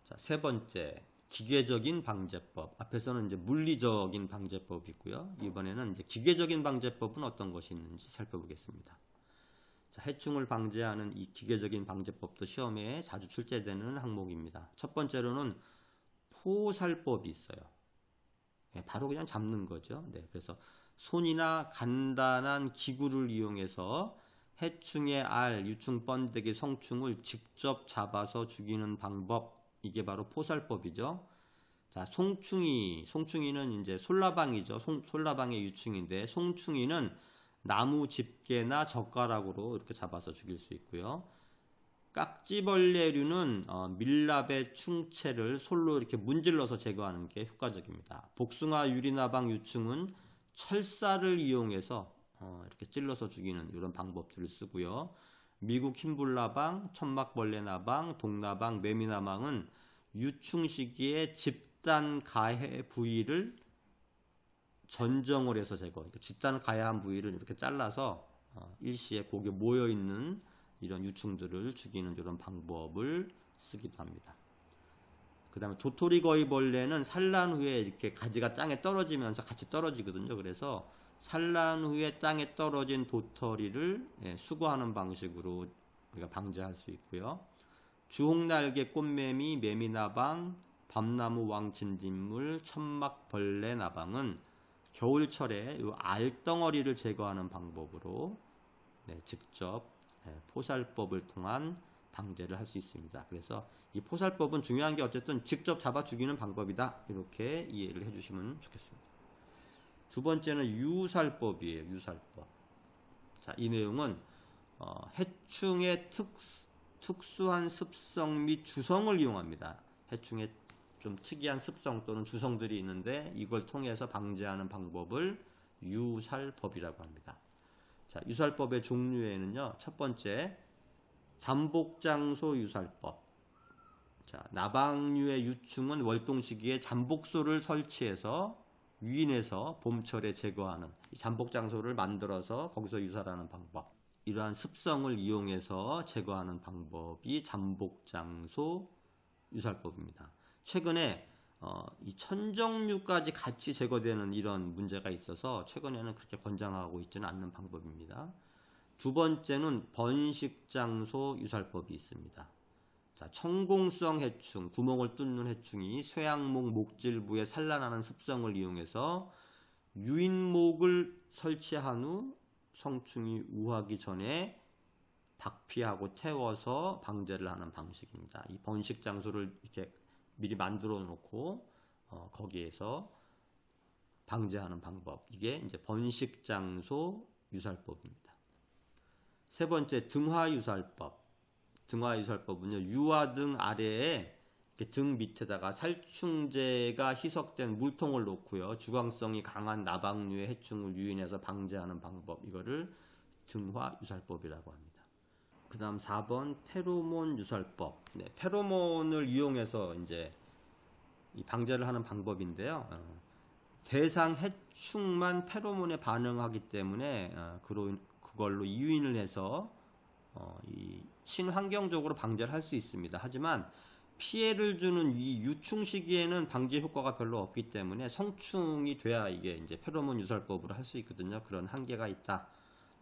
자, 세 번째, 기계적인 방제법. 앞에서는 이제 물리적인 방제법이 있고요. 이번에는 이제 기계적인 방제법은 어떤 것이 있는지 살펴보겠습니다. 자, 해충을 방제하는 이 기계적인 방제법도 시험에 자주 출제되는 항목입니다. 첫 번째로는 포살법이 있어요. 바로 그냥 잡는 거죠. 네, 그래서 손이나 간단한 기구를 이용해서 해충의 알, 유충, 번데기, 성충을 직접 잡아서 죽이는 방법, 이게 바로 포살법이죠. 자, 송충이는 이제 솔라방이죠. 솔라방의 유충인데, 송충이는 나무 집게나 젓가락으로 이렇게 잡아서 죽일 수 있고요. 깍지벌레류는 밀랍의 충체를 솔로 이렇게 문질러서 제거하는 게 효과적입니다. 복숭아 유리나방 유충은 철사를 이용해서 이렇게 찔러서 죽이는 이런 방법들을 쓰고요. 미국 흰불나방, 천막벌레나방, 동나방, 매미나방은 유충 시기에 집단 가해 부위를 전정을 해서 제거. 그러니까 집단 가해한 부위를 이렇게 잘라서 일시에 거기에 모여 있는 이런 유충들을 죽이는 이런 방법을 쓰기도 합니다. 그 다음에 도토리거위벌레는 산란 후에 이렇게 가지가 땅에 떨어지면서 같이 떨어지거든요. 그래서 산란 후에 땅에 떨어진 도토리를 수거하는 방식으로 우리가 방제할 수 있고요. 주홍날개 꽃매미, 매미나방, 밤나무 왕진딧물, 천막벌레나방은 겨울철에 이 알덩어리를 제거하는 방법으로 직접 포살법을 통한 방제를 할 수 있습니다. 그래서 이 포살법은 중요한 게 어쨌든 직접 잡아 죽이는 방법이다. 이렇게 이해를 해주시면 좋겠습니다. 두 번째는 유살법이에요. 유살법. 자, 이 내용은 해충의 특수한 습성 및 주성을 이용합니다. 해충의 좀 특이한 습성 또는 주성들이 있는데 이걸 통해서 방제하는 방법을 유살법이라고 합니다. 자, 유살법의 종류에는요, 첫 번째, 잠복장소 유살법. 자, 나방류의 유충은 월동 시기에 잠복소를 설치해서 유인해서 봄철에 제거하는 이 잠복장소를 만들어서 거기서 유살하는 방법. 이러한 습성을 이용해서 제거하는 방법이 잠복장소 유살법입니다. 최근에 이 천정류까지 같이 제거되는 이런 문제가 있어서 최근에는 그렇게 권장하고 있지는 않는 방법입니다. 두 번째는 번식장소 유살법이 있습니다. 자, 청공성 해충, 구멍을 뚫는 해충이 쇠양목 목질부에 산란하는 습성을 이용해서 유인목을 설치한 후 성충이 우하기 전에 박피하고 태워서 방제를 하는 방식입니다. 이 번식장소를 이렇게 미리 만들어 놓고 거기에서 방제하는 방법, 이게 이제 번식장소 유살법입니다. 세 번째, 등화유살법. 등화유살법은요, 유화등 아래에 등 밑에다가 살충제가 희석된 물통을 놓고요, 주광성이 강한 나방류의 해충을 유인해서 방제하는 방법, 이거를 등화유살법이라고 합니다. 그 다음 4번 페로몬 유살법. 네, 페로몬을 이용해서 이제 이 방제를 하는 방법인데요. 대상 해충만 페로몬에 반응하기 때문에 그걸로 유인을 해서 이 친환경적으로 방제를 할 수 있습니다. 하지만 피해를 주는 이 유충 시기에는 방제 효과가 별로 없기 때문에 성충이 돼야 이게 이제 페로몬 유살법으로 할 수 있거든요. 그런 한계가 있다.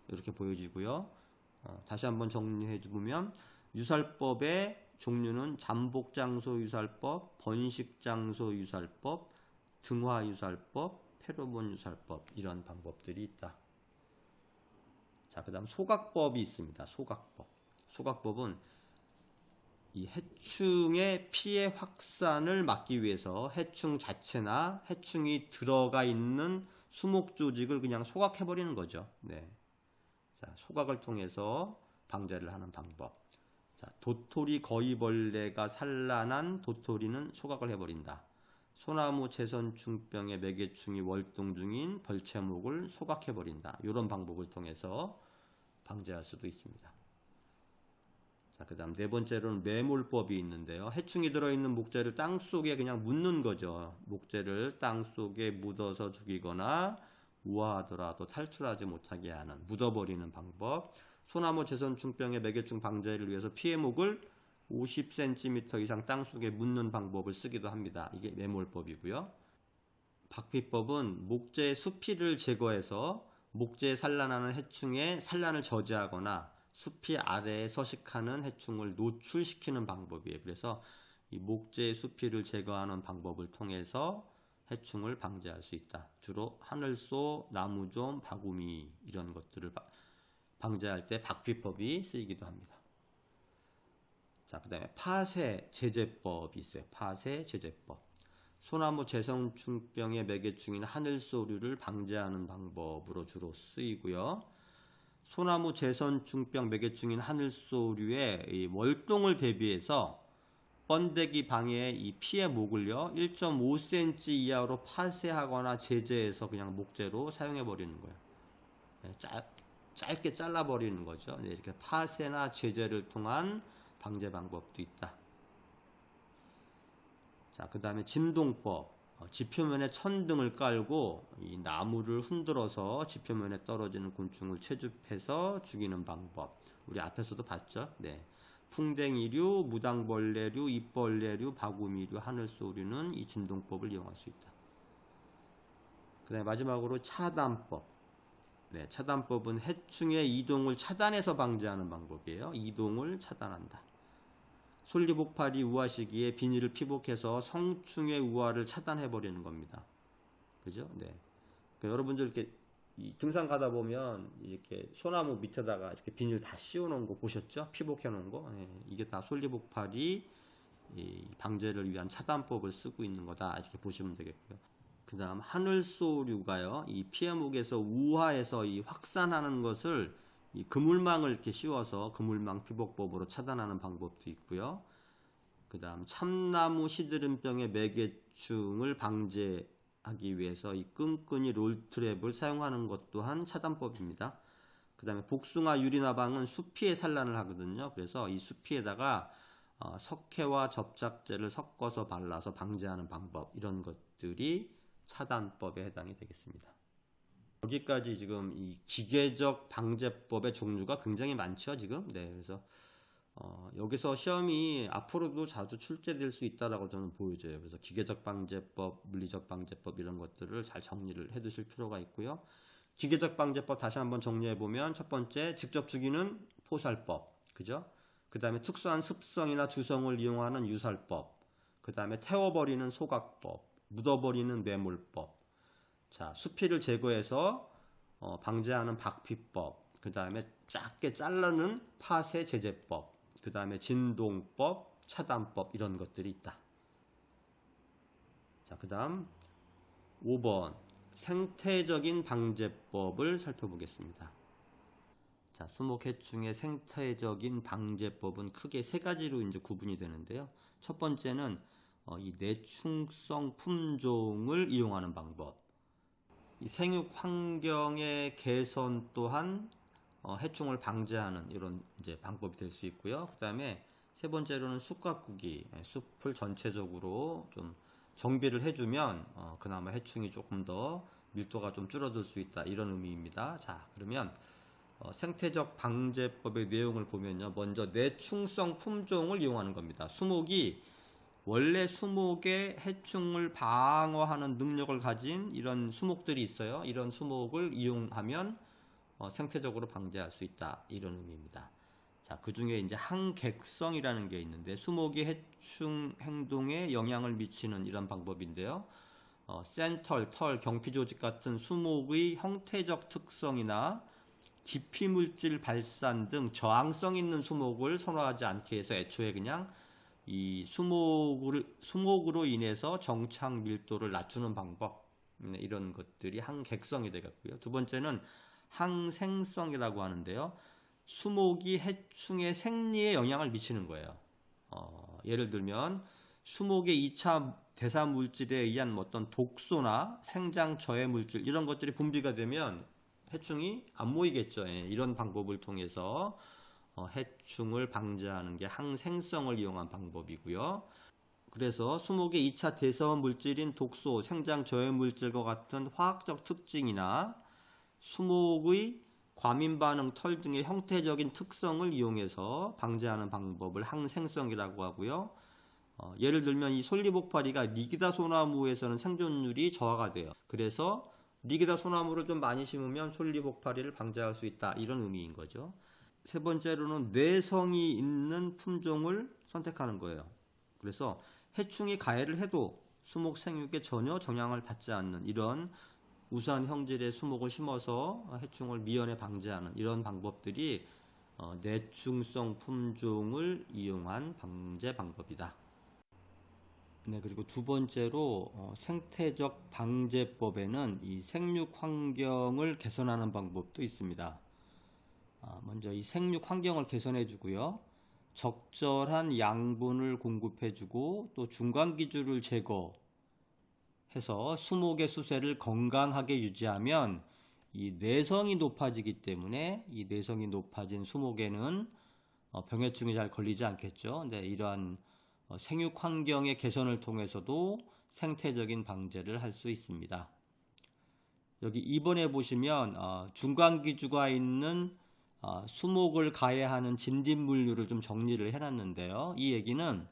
이렇게 보여지고요. 다시 한번 정리해 주면 유살법의 종류는 잠복장소 유살법, 번식장소 유살법, 등화유살법, 페로몬 유살법, 이런 방법들이 있다. 자, 그 다음 소각법이 있습니다. 소각법. 소각법은 이 해충의 피해 확산을 막기 위해서 해충 자체나 해충이 들어가 있는 수목 조직을 그냥 소각해버리는 거죠. 네. 자, 소각을 통해서 방제를 하는 방법. 자, 도토리 거위벌레가 산란한 도토리는 소각을 해버린다. 소나무 채선충병의 매개충이 월동 중인 벌채목을 소각해버린다. 이런 방법을 통해서 방제할 수도 있습니다. 자, 그 다음 네 번째로는 매몰법이 있는데요. 해충이 들어있는 목재를 땅속에 그냥 묻는 거죠. 목재를 땅속에 묻어서 죽이거나 우아하더라도 탈출하지 못하게 하는, 묻어버리는 방법. 소나무 채선충병의 매개충 방제를 위해서 피해목을 50cm 이상 땅속에 묻는 방법을 쓰기도 합니다. 이게 매몰법이고요. 박피법은 목재의 수피를 제거해서 목재에 산란하는 해충의 산란을 저지하거나 수피 아래에 서식하는 해충을 노출시키는 방법이에요. 그래서 이 목재의 수피를 제거하는 방법을 통해서 해충을 방지할 수 있다. 주로 하늘소, 나무좀, 바구미 이런 것들을 방지할 때 박피법이 쓰이기도 합니다. 자, 그 다음에 파쇄 제재법이 있어요. 파쇄 제재법. 소나무 재성충병의 매개충인 하늘소류를 방지하는 방법으로 주로 쓰이고요. 소나무 재성충병 매개충인 하늘소류의 이 월동을 대비해서 번데기 방해의 이 피해 목을요 1.5cm 이하로 파쇄하거나 제재해서 그냥 목재로 사용해 버리는 거예요. 짧게 잘라 버리는 거죠. 이렇게 파쇄나 제재를 통한 방제 방법도 있다. 자, 그 다음에 진동법. 지표면에 천등을 깔고 이 나무를 흔들어서 지표면에 떨어지는 곤충을 채집해서 죽이는 방법. 우리 앞에서도 봤죠? 네. 풍뎅이류, 무당벌레류, 잎벌레류, 바구미류, 하늘소류는 이 진동법을 이용할 수 있다. 그 다음에 마지막으로 차단법. 네, 차단법은 해충의 이동을 차단해서 방지하는 방법이에요. 이동을 차단한다. 솔리복파리 우화 시기에 비닐을 피복해서 성충의 우화를 차단해버리는 겁니다. 그죠? 네. 그러니까 여러분들 이렇게 등산 가다 보면 이렇게 소나무 밑에다가 이렇게 비닐 다 씌워놓은 거 보셨죠? 피복해 놓은 거. 네. 이게 다 솔리복파리 방제를 위한 차단법을 쓰고 있는 거다. 이렇게 보시면 되겠고요. 그 다음 하늘소류가요. 이 피해목에서 우화해서 이 확산하는 것을 이 그물망을 이렇게 씌워서 그물망 피복법으로 차단하는 방법도 있고요. 그 다음 참나무 시드름병의 매개충을 방제하기 위해서 이 끈끈이 롤트랩을 사용하는 것 또한 차단법입니다. 그 다음에 복숭아 유리나방은 수피에 산란을 하거든요. 그래서 이 수피에다가 석회와 접착제를 섞어서 발라서 방제하는 방법, 이런 것들이 차단법에 해당이 되겠습니다. 여기까지 지금 이 기계적 방제법의 종류가 굉장히 많죠, 지금. 네, 그래서 여기서 시험이 앞으로도 자주 출제될 수 있다라고 저는 보여져요. 그래서 기계적 방제법, 물리적 방제법 이런 것들을 잘 정리를 해 두실 필요가 있고요. 기계적 방제법 다시 한번 정리해 보면 첫 번째, 직접 죽이는 포살법, 그죠? 그 다음에 특수한 습성이나 주성을 이용하는 유살법, 그 다음에 태워버리는 소각법, 묻어버리는 매몰법, 자, 수피를 제거해서 방제하는 박피법, 그 다음에 작게 자르는 파쇄 제재법, 그 다음에 진동법, 차단법 이런 것들이 있다. 자, 그 다음 5번 생태적인 방제법을 살펴보겠습니다. 자, 수목해충의 생태적인 방제법은 크게 세 가지로 이제 구분이 되는데요. 첫 번째는 이 내충성 품종을 이용하는 방법. 이 생육 환경의 개선 또한 해충을 방지하는 이런 이제 방법이 될 수 있고요. 그 다음에 세 번째로는 숲 가꾸기, 숲을 전체적으로 좀 정비를 해주면 그나마 해충이 조금 더 밀도가 좀 줄어들 수 있다, 이런 의미입니다. 자, 그러면 생태적 방제법의 내용을 보면요, 먼저 내충성 품종을 이용하는 겁니다. 수목이 원래 수목의 해충을 방어하는 능력을 가진 이런 수목들이 있어요. 이런 수목을 이용하면 생태적으로 방제할 수 있다, 이런 의미입니다. 자, 그 중에 이제 항객성이라는 게 있는데 수목이 해충 행동에 영향을 미치는 이런 방법인데요. 센털, 털, 경피조직 같은 수목의 형태적 특성이나 기피물질 발산 등 저항성 있는 수목을 선호하지 않게 해서 애초에 그냥 이 수목으로 인해서 정착 밀도를 낮추는 방법, 이런 것들이 항객성이 되겠고요. 두 번째는 항생성이라고 하는데요. 수목이 해충의 생리에 영향을 미치는 거예요. 예를 들면 수목의 2차 대사 물질에 의한 어떤 독소나 생장 저해 물질 이런 것들이 분비가 되면 해충이 안 모이겠죠. 이런 방법을 통해서 해충을 방지하는 게 항생성을 이용한 방법이고요. 그래서 수목의 2차 대사 물질인 독소, 생장 저해 물질과 같은 화학적 특징이나 수목의 과민 반응, 털 등의 형태적인 특성을 이용해서 방제하는 방법을 항생성이라고 하고요. 예를 들면 이 솔리복파리가 리기다 소나무에서는 생존율이 저하가 돼요. 그래서 리기다 소나무를 좀 많이 심으면 솔리복파리를 방제할 수 있다, 이런 의미인 거죠. 세 번째로는 뇌성이 있는 품종을 선택하는 거예요. 그래서 해충이 가해를 해도 수목 생육에 전혀 영향을 받지 않는 이런 우수한 형질의 수목을 심어서 해충을 미연에 방제하는 이런 방법들이 뇌충성 품종을 이용한 방제 방법이다. 네, 그리고 두 번째로 생태적 방제법에는 이 생육 환경을 개선하는 방법도 있습니다. 먼저 이 생육 환경을 개선해 주고요. 적절한 양분을 공급해 주고 또 중간기주를 제거해서 수목의 수세를 건강하게 유지하면 이 내성이 높아지기 때문에 이 내성이 높아진 수목에는 병해충이 잘 걸리지 않겠죠. 근데 이러한 생육 환경의 개선을 통해서도 생태적인 방제를 할 수 있습니다. 여기 2번에 보시면 중간기주가 있는 수목을 가해하는 진딧물류를 좀 정리를 해놨는데요. 이 얘기는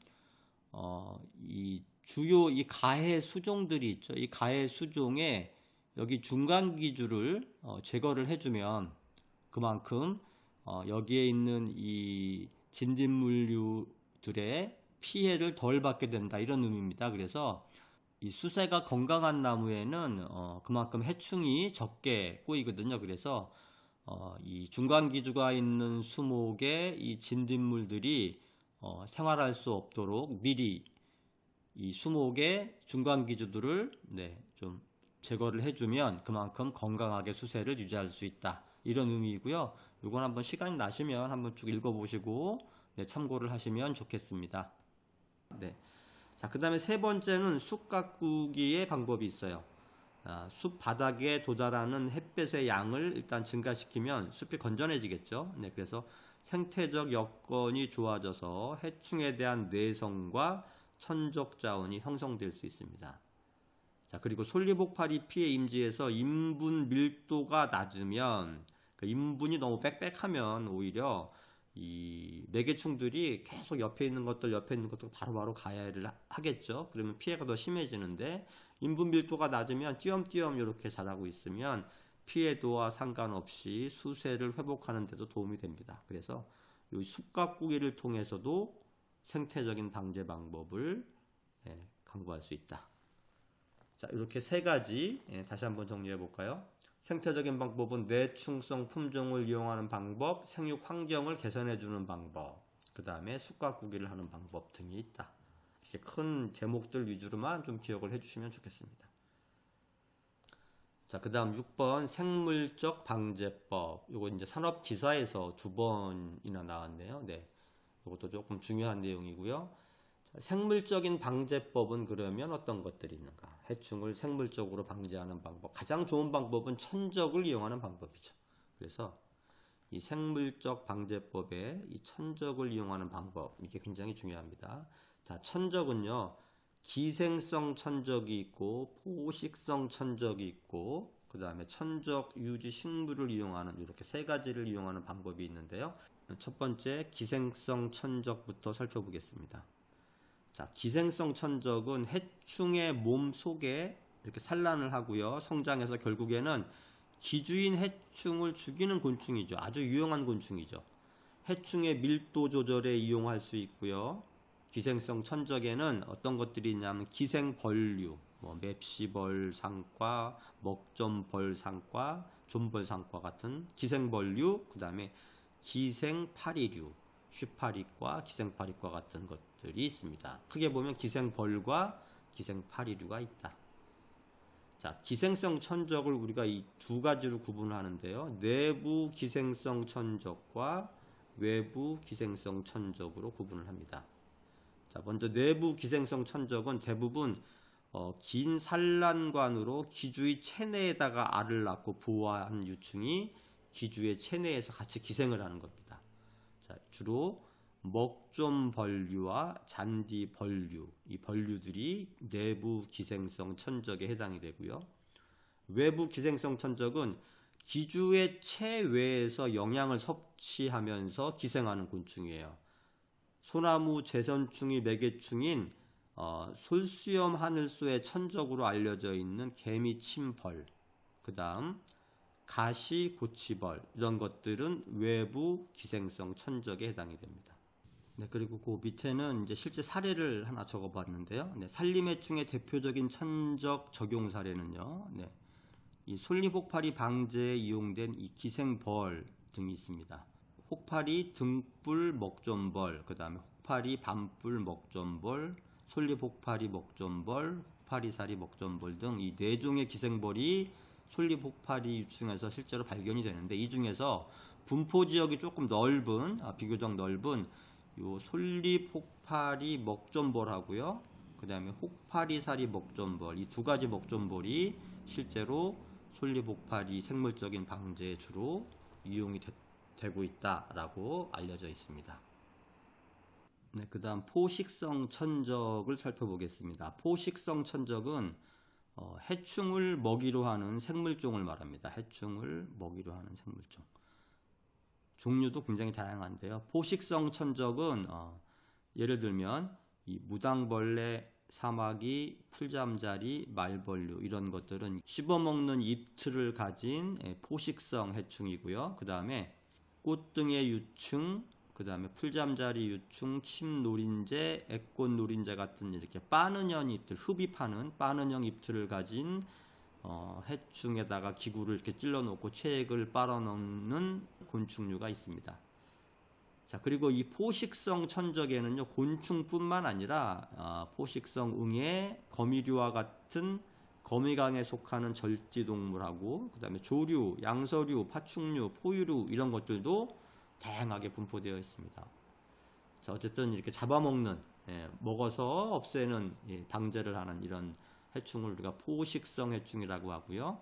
이 주요 이 가해 수종들이 있죠. 이 가해 수종에 여기 중간기주를 제거를 해주면 그만큼 여기에 있는 이 진딧물류들의 피해를 덜 받게 된다, 이런 의미입니다. 그래서 이 수세가 건강한 나무에는 그만큼 해충이 적게 꼬이거든요. 그래서 이 중간기주가 있는 수목에 이 진딧물들이 생활할 수 없도록 미리 이 수목의 중간기주들을 좀 제거를 해주면 그만큼 건강하게 수세를 유지할 수 있다, 이런 의미이고요. 이건 한번 시간이 나시면 한번 쭉 읽어보시고 참고를 하시면 좋겠습니다. 자, 그 다음에 세 번째는 숲 가꾸기의 방법이 있어요. 숲 바닥에 도달하는 햇볕의 양을 일단 증가시키면 숲이 건전해지겠죠. 그래서 생태적 여건이 좋아져서 해충에 대한 내성과 천적 자원이 형성될 수 있습니다. 자, 그리고 솔리복파리 피해 임지에서 인분 밀도가 낮으면, 인분이 너무 빽빽하면 오히려 이 매개충들이 계속 옆에 있는 것들 바로바로 가해를 하겠죠. 그러면 피해가 더 심해지는데, 인분 밀도가 낮으면 띄엄띄엄 이렇게 자라고 있으면 피해도와 상관없이 수세를 회복하는 데도 도움이 됩니다. 그래서 이 숲 가꾸기를 통해서도 생태적인 방제 방법을 강구할 수 있다. 자, 이렇게 세 가지 다시 한번 정리해 볼까요? 생태적인 방법은 뇌충성 품종을 이용하는 방법, 생육 환경을 개선해 주는 방법, 그 다음에 숲 가꾸기를 하는 방법 등이 있다. 이렇게 큰 제목들 위주로만 좀 기억을 해주시면 좋겠습니다. 자, 그 다음 6번 생물적 방제법. 이거 이제 산업기사에서 2번이나 나왔네요. 이것도 조금 중요한 내용이고요. 자, 생물적인 방제법은 그러면 어떤 것들이 있는가? 해충을 생물적으로 방제하는 방법. 가장 좋은 방법은 천적을 이용하는 방법이죠. 그래서 이 생물적 방제법에 이 천적을 이용하는 방법, 이게 굉장히 중요합니다. 자, 천적은요, 기생성 천적이 있고 포식성 천적이 있고 그 다음에 천적 유지 식물을 이용하는 이렇게 세 가지를 이용하는 방법이 있는데요. 첫 번째 기생성 천적부터 살펴보겠습니다. 자, 기생성 천적은 해충의 몸 속에 이렇게 산란을 하고요, 성장해서 결국에는 기주인 해충을 죽이는 곤충이죠. 아주 유용한 곤충이죠. 해충의 밀도 조절에 이용할 수 있고요. 기생성 천적에는 어떤 것들이 있냐면 기생벌류, 맵시벌상과, 먹점벌상과, 좀벌상과 같은 기생벌류, 그 다음에 기생파리류, 쉬파리과, 기생파리과 같은 것들이 있습니다. 크게 보면 기생벌과 기생파리류가 있다. 자, 기생성 천적을 우리가 이 두 가지로 구분하는데요. 내부 기생성 천적과 외부 기생성 천적으로 구분을 합니다. 자, 먼저 내부 기생성 천적은 대부분 긴 산란관으로 기주의 체내에다가 알을 낳고 부화한 유충이 기주의 체내에서 같이 기생을 하는 겁니다. 자, 주로 먹좀벌류와 잔디벌류, 이 벌류들이 내부 기생성 천적에 해당이 되고요. 외부 기생성 천적은 기주의 체외에서 영양을 섭취하면서 기생하는 곤충이에요. 소나무 제선충이 매개충인 솔수염 하늘소의 천적으로 알려져 있는 개미침벌, 그 다음 가시 고치벌, 이런 것들은 외부 기생성 천적에 해당이 됩니다. 네, 그리고 그 밑에는 이제 실제 사례를 하나 적어봤는데요. 네, 산림해충의 대표적인 천적 적용 사례는요. 네, 이 솔잎혹파리 방제에 이용된 이 기생벌 등이 있습니다. 혹파리 등뿔 먹존벌, 그 다음에 혹파리 밤뿔 먹존벌, 솔잎혹파리 먹존벌, 혹파리사리 먹존벌 등 이 4종의 기생벌이 솔잎혹파리 유충에서 실제로 발견이 되는데, 이 중에서 분포 지역이 조금 넓은, 비교적 넓은 요 솔잎혹파리 먹존벌하고요, 그 다음에 혹파리사리 먹존벌, 이 2가지 먹존벌이 실제로 솔잎혹파리 생물적인 방제에 주로 이용이 되고 있다라고 알려져 있습니다. 네, 그 다음 포식성 천적을 살펴보겠습니다. 포식성 천적은 해충을 먹이로 하는 생물종을 말합니다. 해충을 먹이로 하는 생물종. 종류도 굉장히 다양한데요. 포식성 천적은 예를 들면 이 무당벌레, 사마귀, 풀잠자리, 말벌류, 이런 것들은 씹어먹는 입틀을 가진 포식성 해충이고요. 그 다음에 꽃등의 유충, 그 다음에 풀잠자리 유충, 침노린재, 애꽃노린재 같은 이렇게 빠는형 입틀, 흡입하는 빠는형 입틀을 가진 해충에다가 기구를 이렇게 찔러 놓고 체액을 빨아넣는 곤충류가 있습니다. 자, 그리고 이 포식성 천적에는요, 곤충뿐만 아니라 포식성 응애, 거미류와 같은 거미강에 속하는 절지동물하고, 그 다음에 조류, 양서류, 파충류, 포유류, 이런 것들도 다양하게 분포되어 있습니다. 자, 어쨌든 이렇게 잡아먹는, 먹어서 없애는, 방제를 하는 이런 해충을 우리가 포식성 해충이라고 하고요.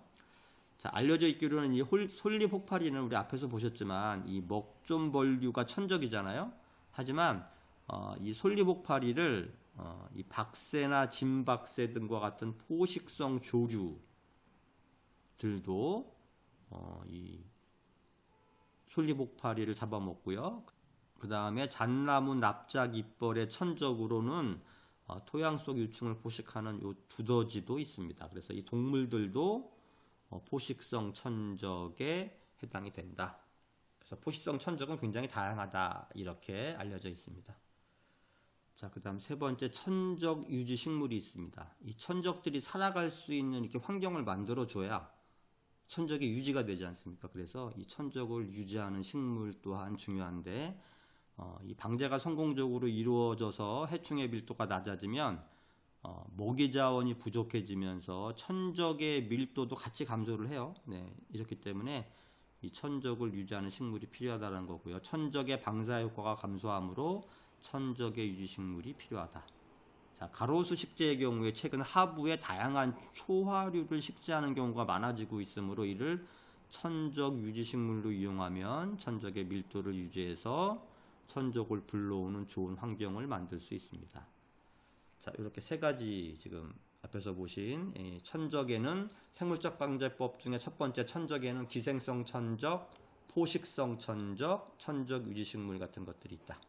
자, 알려져 있기로는 이 솔잎혹파리는 우리 앞에서 보셨지만 이 먹존벌류가 천적이잖아요. 하지만 이 솔잎혹파리를 이 박새나 진박새 등과 같은 포식성 조류들도 이 솔잎혹파리를 잡아먹고요. 그 다음에 잣나무 납작 잎벌의 천적으로는 토양 속 유충을 포식하는 요 두더지도 있습니다. 그래서 이 동물들도 포식성 천적에 해당이 된다. 그래서 포식성 천적은 굉장히 다양하다, 이렇게 알려져 있습니다. 자, 그 다음 3번째, 천적 유지 식물이 있습니다. 이 천적들이 살아갈 수 있는 이렇게 환경을 만들어줘야 천적이 유지가 되지 않습니까? 그래서 이 천적을 유지하는 식물 또한 중요한데, 이 방제가 성공적으로 이루어져서 해충의 밀도가 낮아지면 먹이 자원이 부족해지면서 천적의 밀도도 같이 감소를 해요. 네, 이렇기 때문에 이 천적을 유지하는 식물이 필요하다는 거고요. 천적의 방사 효과가 감소하므로 천적의 유지 식물이 필요하다. 자, 가로수 식재의 경우에 최근 하부에 다양한 초화류를 식재하는 경우가 많아지고 있으므로 이를 천적 유지 식물로 이용하면 천적의 밀도를 유지해서 천적을 불러오는 좋은 환경을 만들 수 있습니다. 자, 이렇게 3가지 지금 앞에서 보신 천적에는 생물적 방제법 중에 첫 번째 천적에는 기생성 천적, 포식성 천적, 천적 유지식물 같은 것들이 있다.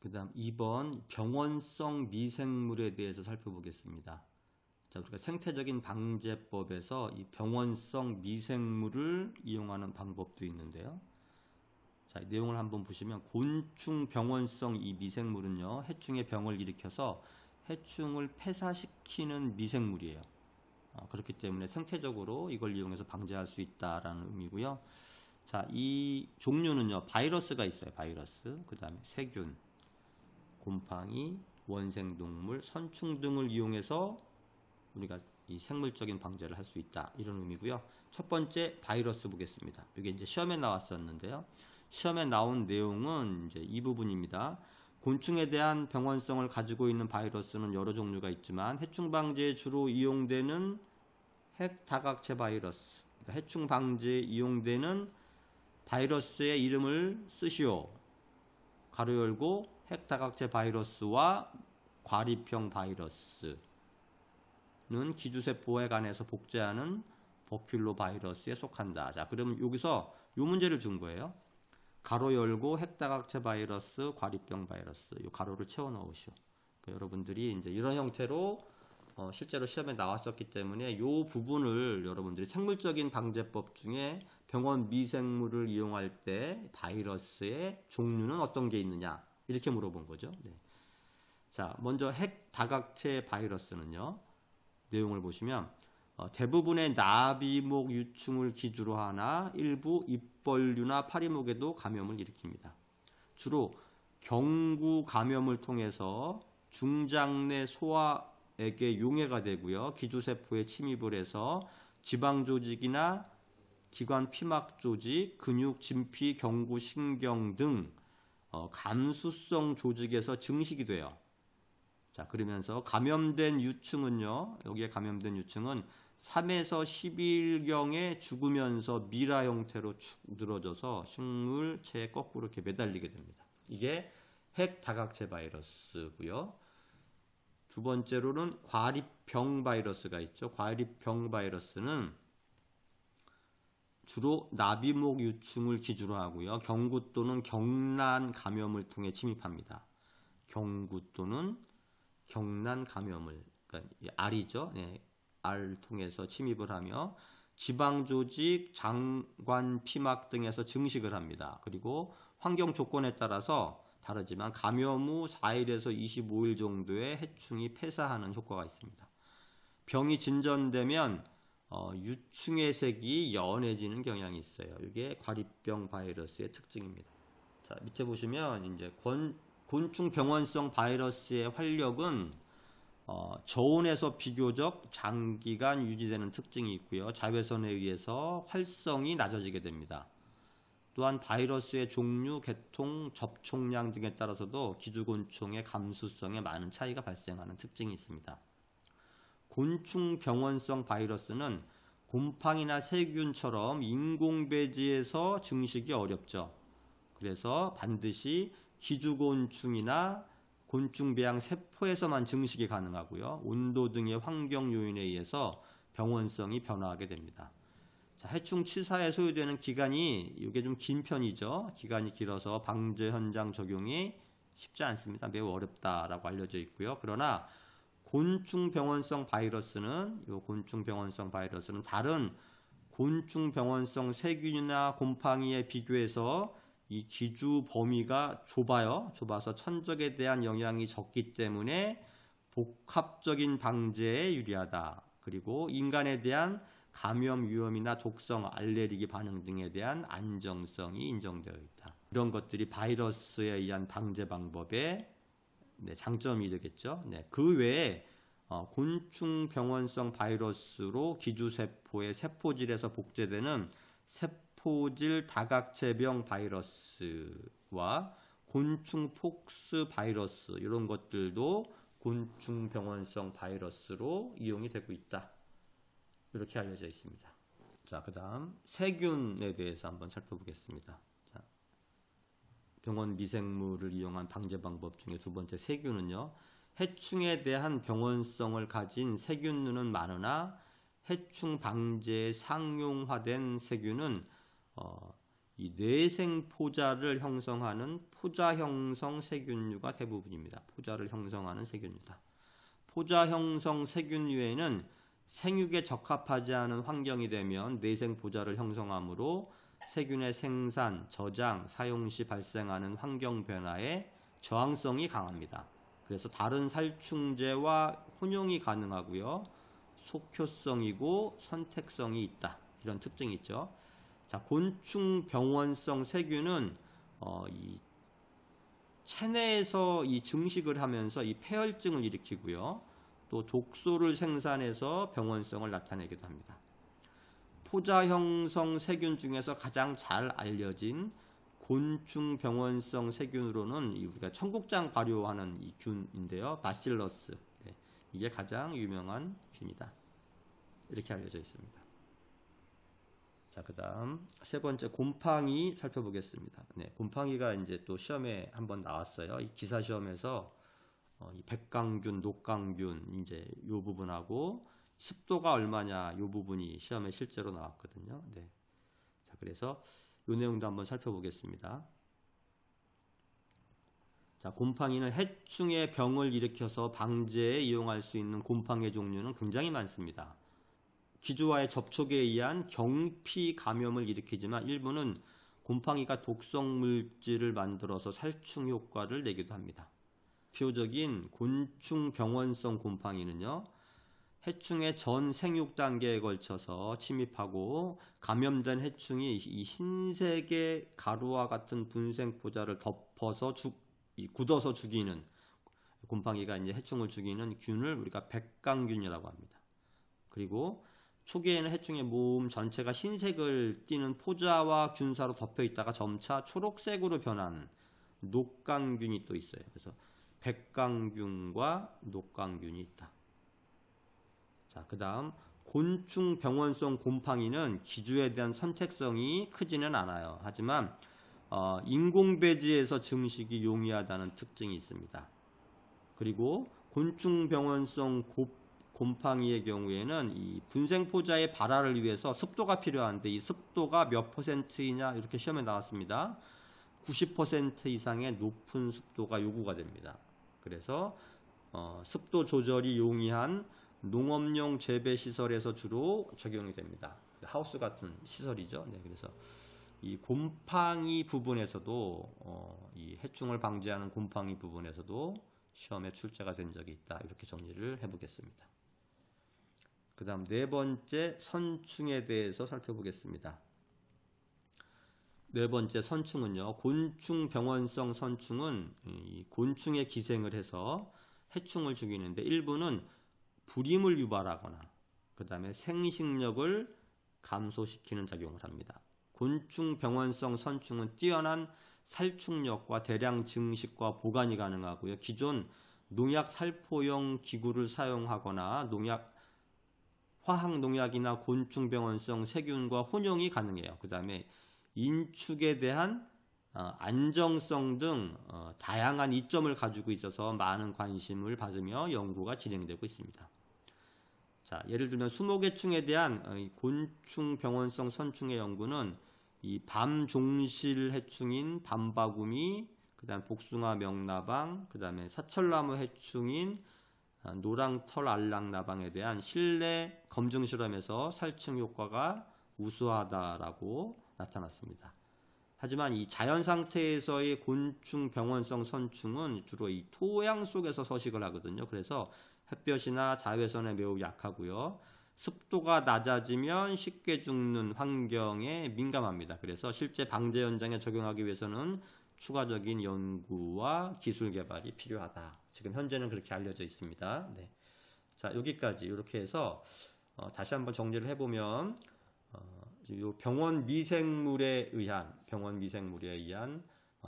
그 다음 2번 병원성 미생물에 대해서 살펴보겠습니다. 자, 우리가 생태적인 방제법에서 이 병원성 미생물을 이용하는 방법도 있는데요. 자, 내용을 한번 보시면 곤충 병원성 이 미생물은요, 해충의 병을 일으켜서 해충을 폐사시키는 미생물이에요. 그렇기 때문에 생태적으로 이걸 이용해서 방제할 수 있다라는 의미고요. 자, 이 종류는요, 바이러스가 있어요. 바이러스, 그 다음에 세균, 곰팡이, 원생동물, 선충 등을 이용해서 우리가 이 생물적인 방제를 할 수 있다, 이런 의미고요. 첫 번째 바이러스 보겠습니다. 이게 이제 시험에 나왔었는데요. 시험에 나온 내용은 이제 이 부분입니다. 곤충에 대한 병원성을 가지고 있는 바이러스는 여러 종류가 있지만 해충 방제에 주로 이용되는 핵다각체 바이러스, 그러니까 해충 방제에 이용되는 바이러스의 이름을 쓰시오. 가로 열고 핵다각체 바이러스와 과립형 바이러스는 기주세포에 관해서 복제하는 버큘로 바이러스에 속한다. 자, 그럼 여기서 요 문제를 준 거예요. 가로 열고 핵다각체 바이러스, 과리병 바이러스, 요 가로를 채워 넣으시오. 그러니까 여러분들이 이제 이런 형태로 실제로 시험에 나왔었기 때문에 요 부분을 여러분들이 생물적인 방제법 중에 병원 미생물을 이용할 때 바이러스의 종류는 어떤 게 있느냐 이렇게 물어본 거죠. 네. 자, 먼저 핵다각체 바이러스는요. 내용을 보시면 대부분의 나비목 유충을 기주로 하나 일부 입벌류나 파리목에도 감염을 일으킵니다. 주로 경구 감염을 통해서 중장내 소화액에 용해가 되고요. 기주세포에 침입을 해서 지방조직이나 기관 피막조직, 근육, 진피, 경구, 신경 등 감수성 조직에서 증식이 돼요. 자, 그러면서 감염된 유충은요. 여기에 감염된 유충은 3에서 10일경에 죽으면서 미라 형태로 축 늘어져서 식물체에 거꾸로 이렇게 매달리게 됩니다. 이게 핵다각체 바이러스고요. 두 번째로는 과립병 바이러스가 있죠. 과립병 바이러스는 주로 나비목 유충을 기준으로 하고요. 경구 또는 경란 감염을 통해 침입합니다. 경구 또는 경란 감염을, 그러니까 알이죠. 네, 알을 통해서 침입을 하며 지방조직, 장관, 피막 등에서 증식을 합니다. 그리고 환경 조건에 따라서 다르지만 감염 후 4일에서 25일 정도의 해충이 폐사하는 효과가 있습니다. 병이 진전되면 유충의 색이 연해지는 경향이 있어요. 이게 과립병 바이러스의 특징입니다. 자, 밑에 보시면 이제 곤충 병원성 바이러스의 활력은 저온에서 비교적 장기간 유지되는 특징이 있고요. 자외선에 의해서 활성이 낮아지게 됩니다. 또한 바이러스의 종류, 계통, 접촉량 등에 따라서도 기주곤충의 감수성에 많은 차이가 발생하는 특징이 있습니다. 곤충 병원성 바이러스는 곰팡이나 세균처럼 인공배지에서 증식이 어렵죠. 그래서 반드시 기주곤충이나 곤충배양 세포에서만 증식이 가능하고요. 온도 등의 환경 요인에 의해서 병원성이 변화하게 됩니다. 자, 해충 치사에 소요되는 기간이 이게 좀 긴 편이죠. 기간이 길어서 방제 현장 적용이 쉽지 않습니다. 매우 어렵다라고 알려져 있고요. 그러나 곤충 병원성 바이러스는 다른 곤충 병원성 세균이나 곰팡이에 비교해서 이 기주 범위가 좁아서 천적에 대한 영향이 적기 때문에 복합적인 방제에 유리하다. 그리고 인간에 대한 감염 위험이나 독성, 알레르기 반응 등에 대한 안정성이 인정되어 있다. 이런 것들이 바이러스에 의한 방제 방법의 장점이 되겠죠. 그 외에 곤충 병원성 바이러스로 기주세포의 세포질에서 복제되는 세포질 다각체병 바이러스와 곤충 폭스 바이러스 이런 것들도 곤충 병원성 바이러스로 이용이 되고 있다. 이렇게 알려져 있습니다. 자, 그 다음 세균에 대해서 한번 살펴보겠습니다. 자, 병원 미생물을 이용한 방제 방법 중에 두 번째 세균은요. 해충에 대한 병원성을 가진 세균류는 많으나 해충 방제에 상용화된 세균은 이 뇌생 포자를 형성하는 포자 형성 세균류가 대부분입니다. 포자를 형성하는 세균류다. 포자 형성 세균류에는 생육에 적합하지 않은 환경이 되면 뇌생 포자를 형성하므로 세균의 생산, 저장, 사용 시 발생하는 환경 변화에 저항성이 강합니다. 그래서 다른 살충제와 혼용이 가능하고요. 속효성이고 선택성이 있다. 이런 특징이 있죠. 자, 곤충 병원성 세균은 이 체내에서 이 증식을 하면서 이 폐혈증을 일으키고요. 또 독소를 생산해서 병원성을 나타내기도 합니다. 포자 형성 세균 중에서 가장 잘 알려진 곤충 병원성 세균으로는 우리가 청국장 발효하는 이 균인데요. 바실러스. 이게 가장 유명한 균이다. 이렇게 알려져 있습니다. 자, 그 다음 세 번째 곰팡이 살펴보겠습니다. 곰팡이가 이제 또 시험에 한번 나왔어요. 이 기사 시험에서 이 백강균, 녹강균 이제 요 부분하고 습도가 얼마냐 이 부분이 시험에 실제로 나왔거든요. 네. 자, 그래서 이 내용도 한번 살펴보겠습니다. 자, 곰팡이는 해충의 병을 일으켜서 방제에 이용할 수 있는 곰팡이의 종류는 굉장히 많습니다. 기주와의 접촉에 의한 경피 감염을 일으키지만 일부는 곰팡이가 독성 물질을 만들어서 살충 효과를 내기도 합니다. 대표적인 곤충 병원성 곰팡이는요, 해충의 전 생육 단계에 걸쳐서 침입하고 감염된 해충이 이 흰색의 가루와 같은 분생포자를 덮어서 굳어서 죽이는 곰팡이가 이제 해충을 죽이는 균을 우리가 백강균이라고 합니다. 그리고 초기에는 해충의 몸 전체가 흰색을 띠는 포자와 균사로 덮여 있다가 점차 초록색으로 변하는 녹강균이 또 있어요. 그래서 백강균과 녹강균이 있다. 자, 그 다음 곤충 병원성 곰팡이는 기주에 대한 선택성이 크지는 않아요. 하지만 인공배지에서 증식이 용이하다는 특징이 있습니다. 그리고 곤충 병원성 곰팡이의 경우에는 이 분생포자의 발화를 위해서 습도가 필요한데 이 습도가 몇 %이냐 이렇게 시험에 나왔습니다. 90% 이상의 높은 습도가 요구가 됩니다. 그래서 습도 조절이 용이한 농업용 재배 시설에서 주로 적용이 됩니다. 하우스 같은 시설이죠. 네, 그래서 이 곰팡이 부분에서도 이 해충을 방지하는 곰팡이 부분에서도 시험에 출제가 된 적이 있다. 이렇게 정리를 해보겠습니다. 그 다음 네 번째 선충에 대해서 살펴보겠습니다. 네 번째 선충은요, 곤충 병원성 선충은 이 곤충에 기생을 해서 해충을 죽이는데 일부는 불임을 유발하거나 그 다음에 생식력을 감소시키는 작용을 합니다. 곤충 병원성 선충은 뛰어난 살충력과 대량 증식과 보관이 가능하고요. 기존 농약 살포용 기구를 사용하거나 화학 농약이나 곤충 병원성 세균과 혼용이 가능해요. 그 다음에 인축에 대한 안정성 등 다양한 이점을 가지고 있어서 많은 관심을 받으며 연구가 진행되고 있습니다. 자, 예를 들면 수목해충에 대한 곤충 병원성 선충의 연구는 이 밤종실 해충인 밤바구미, 그 다음 복숭아 명나방, 그 다음에 사철나무 해충인 노랑털 알락나방에 대한 실내 검증 실험에서 살충 효과가 우수하다라고 나타났습니다. 하지만 이 자연 상태에서의 곤충 병원성 선충은 주로 이 토양 속에서 서식을 하거든요. 그래서 햇볕이나 자외선에 매우 약하고요. 습도가 낮아지면 쉽게 죽는 환경에 민감합니다. 그래서 실제 방제 현장에 적용하기 위해서는 추가적인 연구와 기술 개발이 필요하다. 지금 현재는 그렇게 알려져 있습니다. 네. 자, 여기까지 이렇게 해서 다시 한번 정리를 해보면 병원 미생물에 의한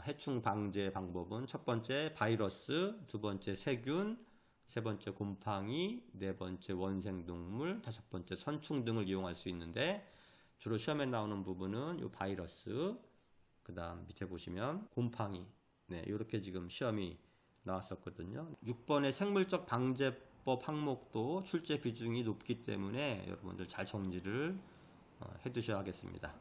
해충 방제 방법은 첫 번째 바이러스, 두 번째 세균, 세 번째 곰팡이, 네 번째 원생동물, 다섯 번째 선충 등을 이용할 수 있는데 주로 시험에 나오는 부분은 이 바이러스, 그 다음 밑에 보시면 곰팡이, 네, 이렇게 지금 시험이 나왔었거든요. 6번의 생물적 방제법 항목도 출제 비중이 높기 때문에 여러분들 잘 정리를 해 두셔야겠습니다.